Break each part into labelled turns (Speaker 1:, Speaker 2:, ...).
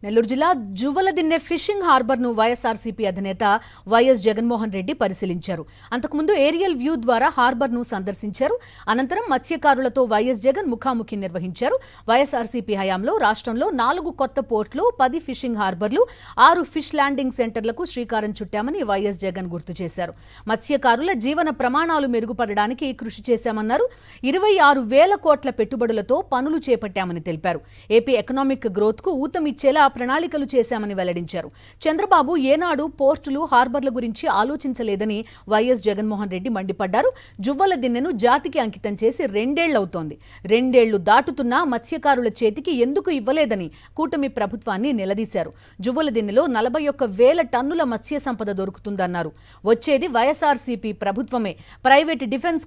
Speaker 1: నెల్లూరు జిల్లా జువ్వలదిన్నె ఫిషింగ్ హార్బర్ను వైఎస్ఆర్సీపీ అధినేత వైఎస్ జగన్మోహన్ రెడ్డి పరిశీలించారు. అంతకుముందు ఏరియల్ వ్యూ ద్వారా హార్బర్ను సందర్శించారు. అనంతరం మత్స్యకారులతో వైఎస్ జగన్ ముఖాముఖి నిర్వహించారు. వైఎస్ఆర్సీపీ హయాంలో రాష్ట్రంలో 4 కొత్త పోర్టులు, 10 ఫిషింగ్ హార్బర్లు, 6 ఫిష్ ల్యాండింగ్ సెంటర్లకు శ్రీకారం చుట్టామని వైఎస్ జగన్ గుర్తు చేశారు. మత్స్యకారుల జీవన ప్రమాణాలు మెరుగుపడడానికి కృషి చేశామన్నారు. 26,000 కోట్ల పెట్టుబడులతో పనులు చేపట్టామని తెలిపారు. ఏపీ ఎకనామిక్ గ్రోత్కు ఊతమిచ్చేలా ప్రణాళికలు చేశామని వెల్లడించారు. చంద్రబాబు ఏనాడు పోర్టులు, హార్బర్ల గురించి ఆలోచించలేదని వైఎస్ జగన్మోహన్ రెడ్డి మండిపడ్డారు. జువ్వలదిన్నెను జాతికి అంకితం చేసి 2 ఏళ్లవుతోంది. 2 ఏళ్లు దాటుతున్నా మత్స్యకారుల చేతికి ఎందుకు ఇవ్వలేదని కూటమి ప్రభుత్వాన్ని నిలదీశారు. జువ్వలదిన్నెలో 41,000 టన్నుల మత్స్య సంపద దొరుకుతుందన్నారు. వచ్చేది వైఎస్ఆర్సీపీ ప్రభుత్వమే. ప్రైవేట్ డిఫెన్స్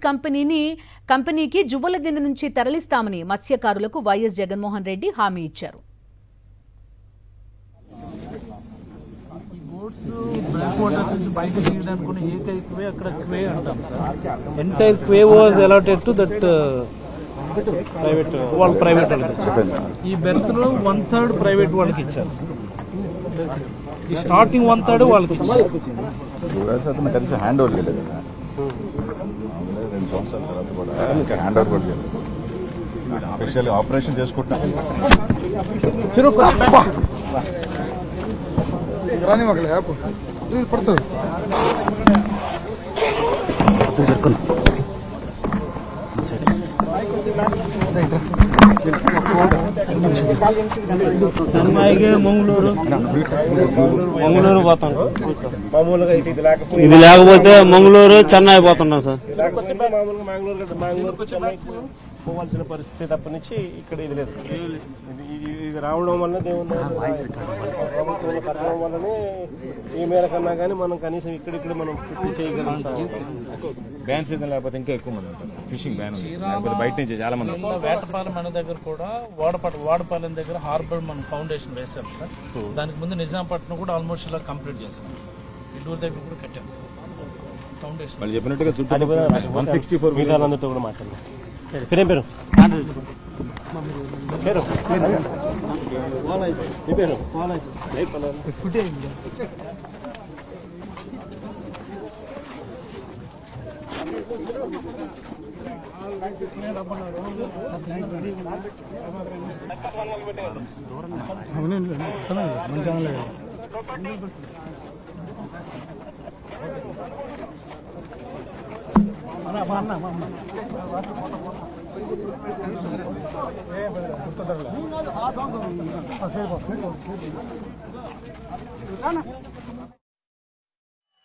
Speaker 1: కంపెనీకి జువ్వలదిన్నె నుంచి తరలిస్తామని మత్స్యకారులకు వైఎస్ జగన్మోహన్ రెడ్డి హామీ ఇచ్చారు.
Speaker 2: Entire quay was allotted to that private వాళ్ళకి. ఈ బెర్త్ లో 1/3 ప్రైవేట్ వాళ్ళకి ఇచ్చారు. ఈ స్టార్టింగ్ 1/3 వాళ్ళకి ఇచ్చారు.
Speaker 3: కలిసి హ్యాండ్ ఓవర్ చేయలేదు. 2 సంవత్సరాల తర్వాత కూడా ఇంకా హ్యాండ్ ఓవర్ కూడా చేయలేదు. స్పెషల్ ఆపరేషన్ చేసుకుంటున్నాం.
Speaker 4: రాని మగలే యాప్ ఇది పడుతుంది.
Speaker 2: చెన్నైకి మంగళూరు పోతాం. మామూలుగా ఇది లేకపోతే మంగళూరు చెన్నై పోతున్నాం సార్. పోవాల్సిన పరిస్థితి తప్ప నుంచి ఇక్కడ ఇది లేదు. ఇది రావడం వల్ల కట్టడం వల్లనే ఈ మేర కన్నా కానీ మనం కనీసం ఇక్కడిక్కడ మనం చేయగలుగుతాం.
Speaker 3: బ్యాన్ సీజన్ లేకపోతే ఇంకా ఎక్కువ మంది ఉంటారు. ఫిషింగ్ బ్యాన్ బయట నుంచి చాలా మంది.
Speaker 2: వేటపాలెం మన దగ్గర కూడా వాడపాలెం దగ్గర హార్బర్ మనం ఫౌండేషన్ వేసాం సార్. దానికి ముందు నిజాంపట్నం కూడా ఆల్మోస్ట్ ఇలా కంప్లీట్ చేస్తాం. ఇల్లూరు దగ్గర కూడా కట్టాం ఫౌండేషన్. వాళ్ళు
Speaker 3: చెప్పినట్టుగా 164
Speaker 2: విధానంతో కూడా మాట్లాడారు. పేరు పేరు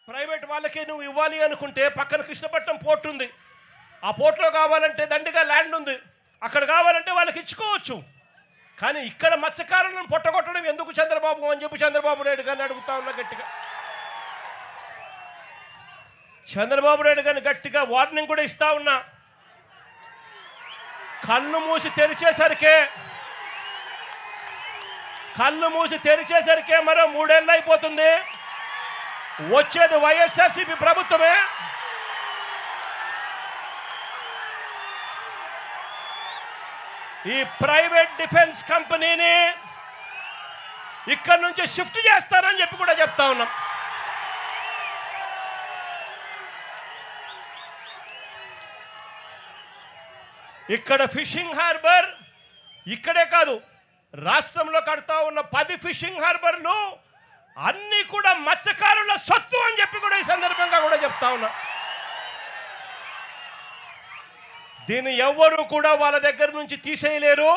Speaker 5: ప్రైవేట్ వాళ్ళకి నువ్వు ఇవ్వాలి అనుకుంటే పక్కన కృష్ణపట్నం పోర్ట్ ఉంది. ఆ పోర్ట్లో కావాలంటే దండిగా ల్యాండ్ ఉంది. అక్కడ కావాలంటే వాళ్ళకి ఇచ్చుకోవచ్చు. కానీ ఇక్కడ మత్స్యకారులను పొట్టగొట్టడం ఎందుకు చంద్రబాబు అని చెప్పి చంద్రబాబు నాయుడు గారిని అడుగుతా ఉన్నా గట్టిగా. చంద్రబాబు నాయుడు గారిని గట్టిగా వార్నింగ్ కూడా ఇస్తా ఉన్నా. కళ్ళు మూసి తెరిచేసరికే మరో 3 ఏళ్ళు అయిపోతుంది. వచ్చేది వైఎస్ఆర్సీపీ ప్రభుత్వమే. ఈ ప్రైవేట్ డిఫెన్స్ కంపెనీని ఇక్కడి నుంచి షిఫ్ట్ చేస్తారని చెప్పి కూడా చెప్తా ఉన్నాం. ఇక్కడ ఫిషింగ్ హార్బర్ ఇక్కడే కాదు, రాష్ట్రంలో కడతా ఉన్న 10 ఫిషింగ్ హార్బర్లు అన్నీ కూడా మత్స్యకారుల సొత్తు అని చెప్పి కూడా ఈ సందర్భంగా కూడా చెప్తా ఉన్నా. దీన్ని ఎవ్వరూ కూడా వాళ్ళ దగ్గర నుంచి తీసేయలేరు.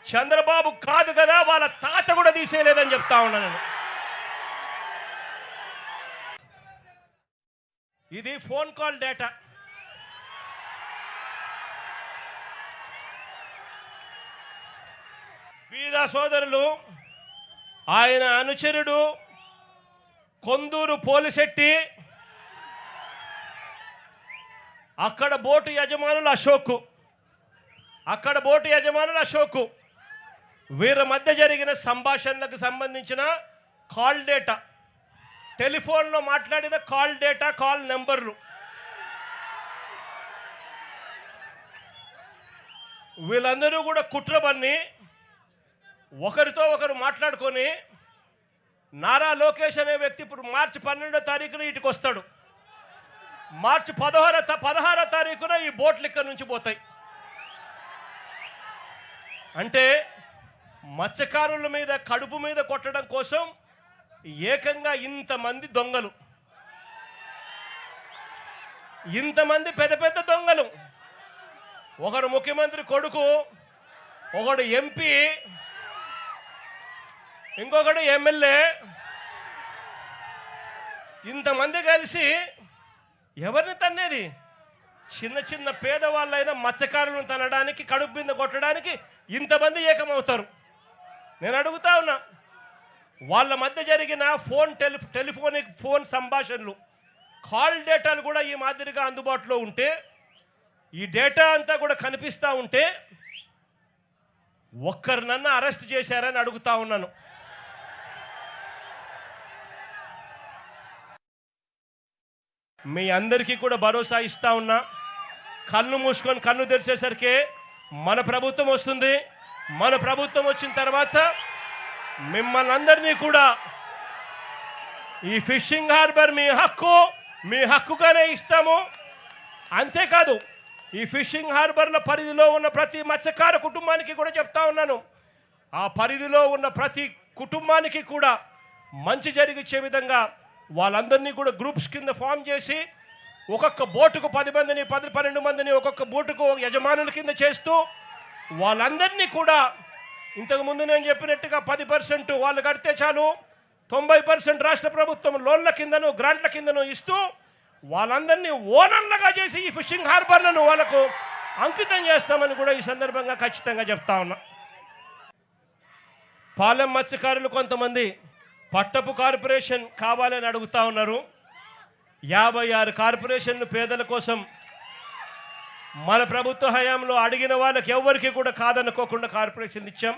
Speaker 5: చంద్రబాబు కాదు కదా, వాళ్ళ తాత కూడా తీసేయలేదని చెప్తా ఉన్నా నేను. ఇది ఫోన్ కాల్ డేటా. బీదా సోదరులు, ఆయన అనుచరుడు కొందూరు పోలిశెట్టి, అక్కడ బోటు యజమానులు అశోక్, వీరి మధ్య జరిగిన సంభాషణలకు సంబంధించిన కాల్ డేటా, టెలిఫోన్లో మాట్లాడిన కాల్ డేటా, కాల్ నెంబర్లు, వీళ్ళందరూ కూడా కుట్ర పన్ని ఒకరితో ఒకరు మాట్లాడుకొని నారా లోకేష్ అనే వ్యక్తి ఇప్పుడు మార్చి 12వ తారీఖున ఇటుకు వస్తాడు. మార్చి 16వ తారీఖున ఈ బోట్లు ఇక్కడ నుంచి పోతాయి. అంటే మత్స్యకారుల మీద కడుపు మీద కొట్టడం కోసం ఏకంగా ఇంతమంది దొంగలు, ఇంతమంది పెద్ద పెద్ద దొంగలు, ఒకరు ముఖ్యమంత్రి కొడుకు, ఒకడు ఎంపీ, ఇంకొకడు ఎమ్మెల్యే, ఇంతమంది కలిసి ఎవరిని తన్నేది? చిన్న చిన్న పేదవాళ్ళైనా మత్స్యకారులను తనడానికి, కడుపు మీద కొట్టడానికి ఇంతమంది ఏకమవుతారు. నేను అడుగుతా ఉన్నా, వాళ్ళ మధ్య జరిగిన టెలిఫోనిక్ ఫోన్ సంభాషణలు, కాల్ డేటాలు కూడా ఈ మాదిరిగా అందుబాటులో ఉంటే, ఈ డేటా అంతా కూడా కనిపిస్తూ ఉంటే ఒక్కరినన్నా అరెస్ట్ చేశారని అడుగుతా ఉన్నాను. మీ అందరికీ కూడా భరోసా ఇస్తా ఉన్నా, కన్ను మూసుకొని కన్ను తెరిచేసరికి మన ప్రభుత్వం వస్తుంది. మన ప్రభుత్వం వచ్చిన తర్వాత మిమ్మల్ని అందరినీ కూడా ఈ ఫిషింగ్ హార్బర్ మీ హక్కుగానే ఇస్తాము. అంతేకాదు, ఈ ఫిషింగ్ హార్బర్ల పరిధిలో ఉన్న ప్రతి మత్స్యకార కుటుంబానికి కూడా చెప్తా ఉన్నాను, ఆ పరిధిలో ఉన్న ప్రతి కుటుంబానికి కూడా మంచి జరిగించే విధంగా వాళ్ళందరినీ కూడా గ్రూప్స్ కింద ఫామ్ చేసి ఒక్కొక్క బోటుకు 10 మందిని 12 మందిని ఒక్కొక్క బోటుకు యజమానుల కింద చేస్తూ వాళ్ళందరినీ కూడా ఇంతకుముందు నేను చెప్పినట్టుగా 10% వాళ్ళు కడితే చాలు, 90% రాష్ట్ర ప్రభుత్వం లోన్ల కిందను గ్రాంట్ల కిందను ఇస్తూ వాళ్ళందరినీ ఓనర్లుగా చేసి ఈ ఫిషింగ్ హార్బర్లను వాళ్ళకు అంకితం చేస్తామని కూడా ఈ సందర్భంగా ఖచ్చితంగా చెప్తా ఉన్నా. పాలెం మత్స్యకారులు కొంతమంది పట్టపు కార్పొరేషన్ కావాలని అడుగుతా ఉన్నారు. 56 కార్పొరేషన్లు పేదల కోసం మన ప్రభుత్వ హయాంలో అడిగిన వాళ్ళకి ఎవరికి కూడా కాదనుకోకుండా కార్పొరేషన్లు ఇచ్చాం.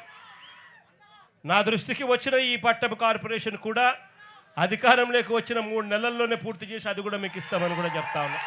Speaker 5: నా దృష్టికి వచ్చిన ఈ పట్టపు కార్పొరేషన్ కూడా అధికారంలోకి వచ్చిన 3 నెలల్లోనే పూర్తి చేసి అది కూడా మీకు ఇస్తామని కూడా చెప్తా ఉన్నా.